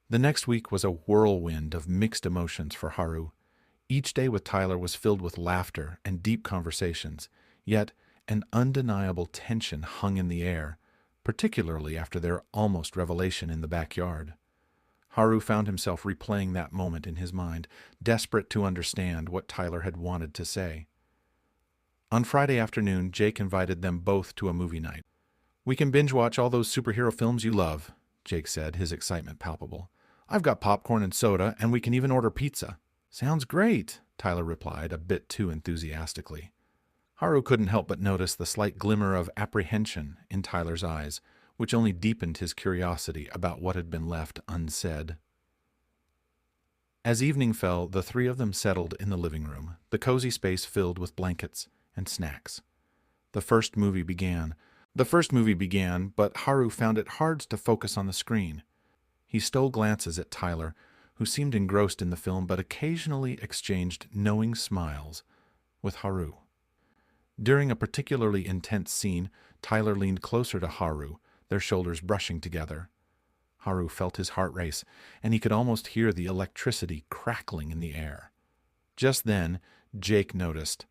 The next week was a whirlwind of mixed emotions for Haru. Each day with Tyler was filled with laughter and deep conversations, yet an undeniable tension hung in the air, particularly after their almost revelation in the backyard. Haru found himself replaying that moment in his mind, desperate to understand what Tyler had wanted to say. On Friday afternoon, Jake invited them both to a movie night. "We can binge watch all those superhero films you love," Jake said, his excitement palpable. "I've got popcorn and soda, and we can even order pizza." "Sounds great," Tyler replied, a bit too enthusiastically. Haru couldn't help but notice the slight glimmer of apprehension in Tyler's eyes, which only deepened his curiosity about what had been left unsaid. As evening fell, the three of them settled in the living room, the cozy space filled with blankets and snacks. The first movie began, but Haru found it hard to focus on the screen. He stole glances at Tyler, who seemed engrossed in the film but occasionally exchanged knowing smiles with Haru. During a particularly intense scene, Tyler leaned closer to Haru, their shoulders brushing together. Haru felt his heart race, and he could almost hear the electricity crackling in the air. Just then, Jake noticed.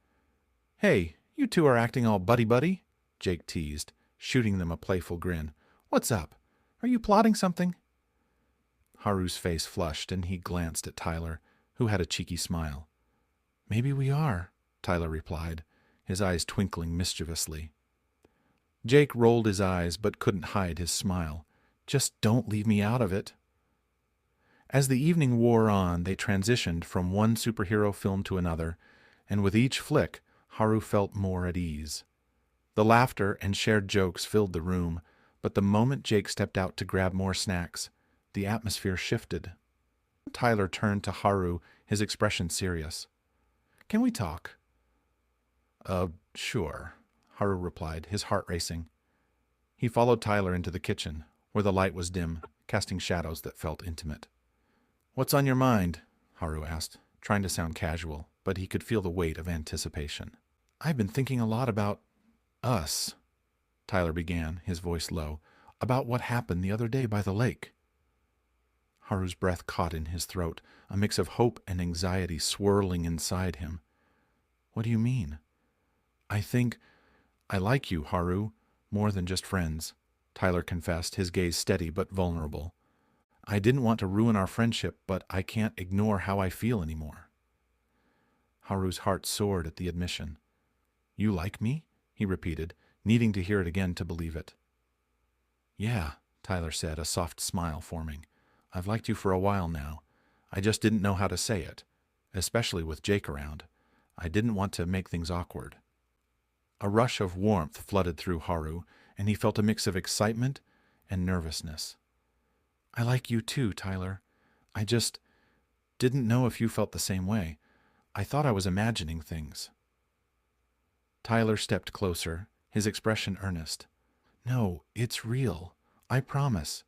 "Hey, you two are acting all buddy-buddy," Jake teased, shooting them a playful grin. "What's up? Are you plotting something?" Haru's face flushed, and he glanced at Tyler, who had a cheeky smile. "Maybe we are," Tyler replied, his eyes twinkling mischievously. Jake rolled his eyes but couldn't hide his smile. "Just don't leave me out of it." As the evening wore on, they transitioned from one superhero film to another, and with each flick, Haru felt more at ease. The laughter and shared jokes filled the room, but the moment Jake stepped out to grab more snacks, the atmosphere shifted. Tyler turned to Haru, his expression serious. "Can we talk?" Sure," Haru replied, his heart racing. He followed Tyler into the kitchen, where the light was dim, casting shadows that felt intimate. "What's on your mind?" Haru asked, trying to sound casual, but he could feel the weight of anticipation. "I've been thinking a lot about us," Tyler began, his voice low, "about what happened the other day by the lake." Haru's breath caught in his throat, a mix of hope and anxiety swirling inside him. "What do you mean?" "I think I like you, Haru, more than just friends," Tyler confessed, his gaze steady but vulnerable. "I didn't want to ruin our friendship, but I can't ignore how I feel anymore." Haru's heart soared at the admission. "You like me?" he repeated, needing to hear it again to believe it. "Yeah," Tyler said, a soft smile forming. "I've liked you for a while now. I just didn't know how to say it, especially with Jake around. I didn't want to make things awkward." A rush of warmth flooded through Haru, and he felt a mix of excitement and nervousness. "I like you too, Tyler. I just didn't know if you felt the same way. I thought I was imagining things." Tyler stepped closer, his expression earnest. "No, it's real. I promise.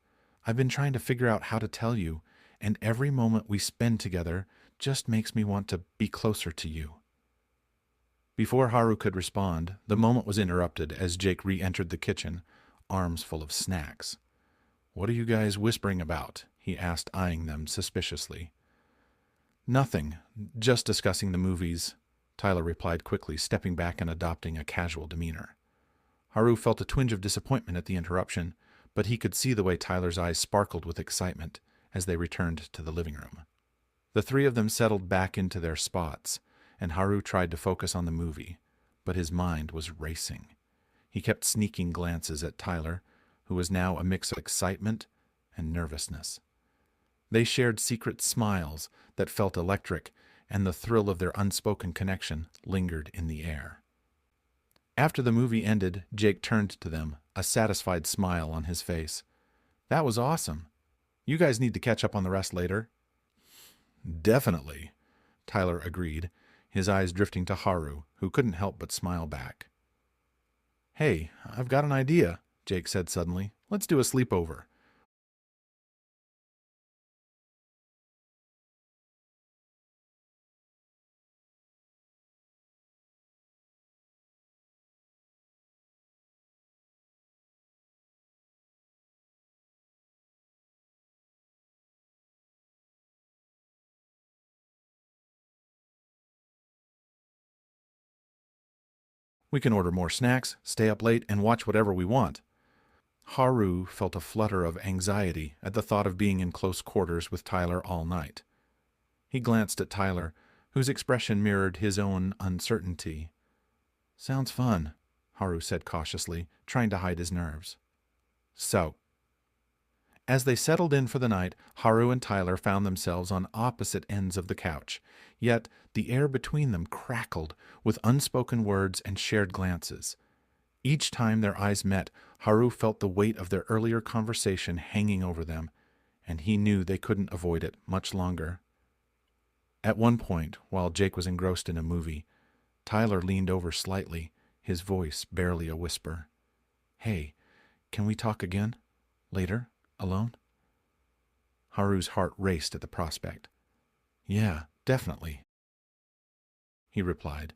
I've been trying to figure out how to tell you, and every moment we spend together just makes me want to be closer to you." Before Haru could respond, the moment was interrupted as Jake re-entered the kitchen, arms full of snacks. "What are you guys whispering about?" he asked, eyeing them suspiciously. "Nothing, just discussing the movies," Tyler replied quickly, stepping back and adopting a casual demeanor. Haru felt a twinge of disappointment at the interruption, but he could see the way Tyler's eyes sparkled with excitement as they returned to the living room. The three of them settled back into their spots, and Haru tried to focus on the movie, but his mind was racing. He kept sneaking glances at Tyler, who was now a mix of excitement and nervousness. They shared secret smiles that felt electric, and the thrill of their unspoken connection lingered in the air. After the movie ended, Jake turned to them, a satisfied smile on his face. "That was awesome. You guys need to catch up on the rest later." "Definitely," Tyler agreed, his eyes drifting to Haru, who couldn't help but smile back. "Hey, I've got an idea," Jake said suddenly. "Let's do a sleepover. We can order more snacks, stay up late, and watch whatever we want. Haru felt a flutter of anxiety at the thought of being in close quarters with Tyler all night. He glanced at Tyler, whose expression mirrored his own uncertainty. "Sounds fun," Haru said cautiously, trying to hide his nerves. So, as they settled in for the night, Haru and Tyler found themselves on opposite ends of the couch, yet the air between them crackled with unspoken words and shared glances. Each time their eyes met, Haru felt the weight of their earlier conversation hanging over them, and he knew they couldn't avoid it much longer. At one point, while Jake was engrossed in a movie, Tyler leaned over slightly, his voice barely a whisper. "Hey, can we talk again? Later? Alone?" Haru's heart raced at the prospect. "Yeah, definitely," he replied,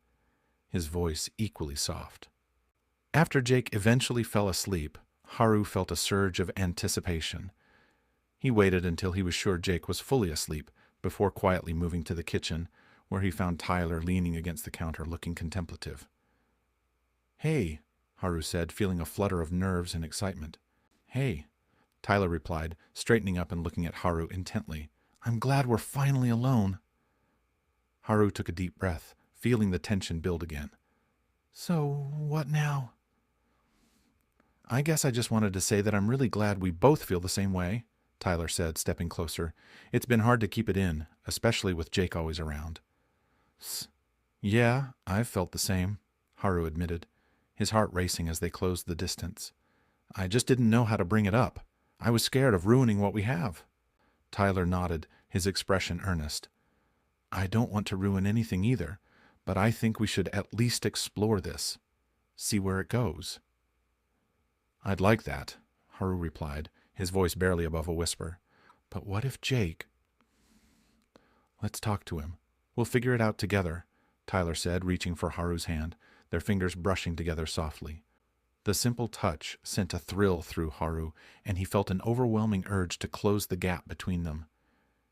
his voice equally soft. After Jake eventually fell asleep, Haru felt a surge of anticipation. He waited until he was sure Jake was fully asleep before quietly moving to the kitchen, where he found Tyler leaning against the counter looking contemplative. "Hey," Haru said, feeling a flutter of nerves and excitement. "Hey," Tyler replied, straightening up and looking at Haru intently. "I'm glad we're finally alone." Haru took a deep breath, feeling the tension build again. "So, what now?" "I guess I just wanted to say that I'm really glad we both feel the same way," Tyler said, stepping closer. "It's been hard to keep it in, especially with Jake always around." "Yeah, I've felt the same," Haru admitted, his heart racing as they closed the distance. "I just didn't know how to bring it up. I was scared of ruining what we have." Tyler nodded, his expression earnest. "I don't want to ruin anything either, but I think we should at least explore this. See where it goes." "I'd like that," Haru replied, his voice barely above a whisper. "But what if Jake—" "Let's talk to him. We'll figure it out together," Tyler said, reaching for Haru's hand, their fingers brushing together softly. The simple touch sent a thrill through Haru, and he felt an overwhelming urge to close the gap between them.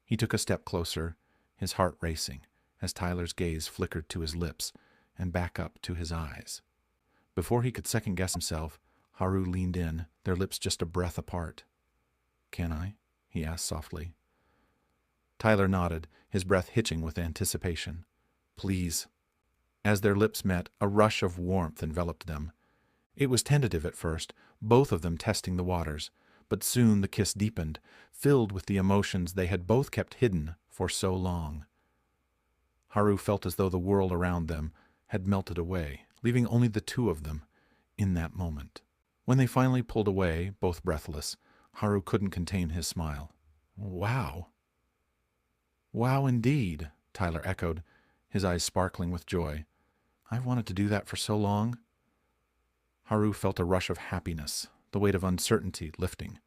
He took a step closer, his heart racing, as Tyler's gaze flickered to his lips and back up to his eyes. Before he could second-guess himself, Haru leaned in, their lips just a breath apart. "Can I?" he asked softly. Tyler nodded, his breath hitching with anticipation. "Please." As their lips met, a rush of warmth enveloped them. It was tentative at first, both of them testing the waters, but soon the kiss deepened, filled with the emotions they had both kept hidden for so long. Haru felt as though the world around them had melted away, leaving only the two of them in that moment. When they finally pulled away, both breathless, Haru couldn't contain his smile. "Wow." "Wow indeed," Tyler echoed, his eyes sparkling with joy. "I've wanted to do that for so long." Haru felt a rush of happiness, the weight of uncertainty lifting.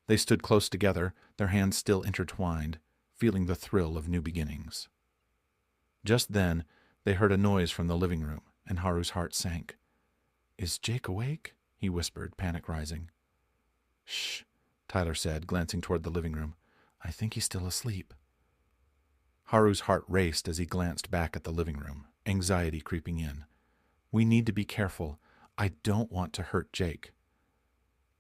They stood close together, their hands still intertwined, feeling the thrill of new beginnings. Just then, they heard a noise from the living room, and Haru's heart sank. "Is Jake awake?" he whispered, panic rising. "Shh," Tyler said, glancing toward the living room. "I think he's still asleep." Haru's heart raced as he glanced back at the living room, anxiety creeping in. "We need to be careful. I don't want to hurt Jake."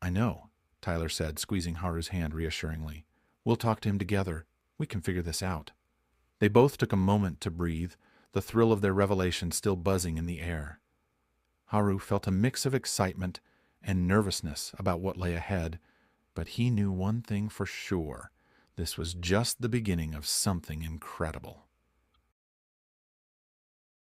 "I know," Tyler said, squeezing Haru's hand reassuringly. "We'll talk to him together. We can figure this out." They both took a moment to breathe, the thrill of their revelation still buzzing in the air. Haru felt a mix of excitement and nervousness about what lay ahead, but he knew one thing for sure. This was just the beginning of something incredible.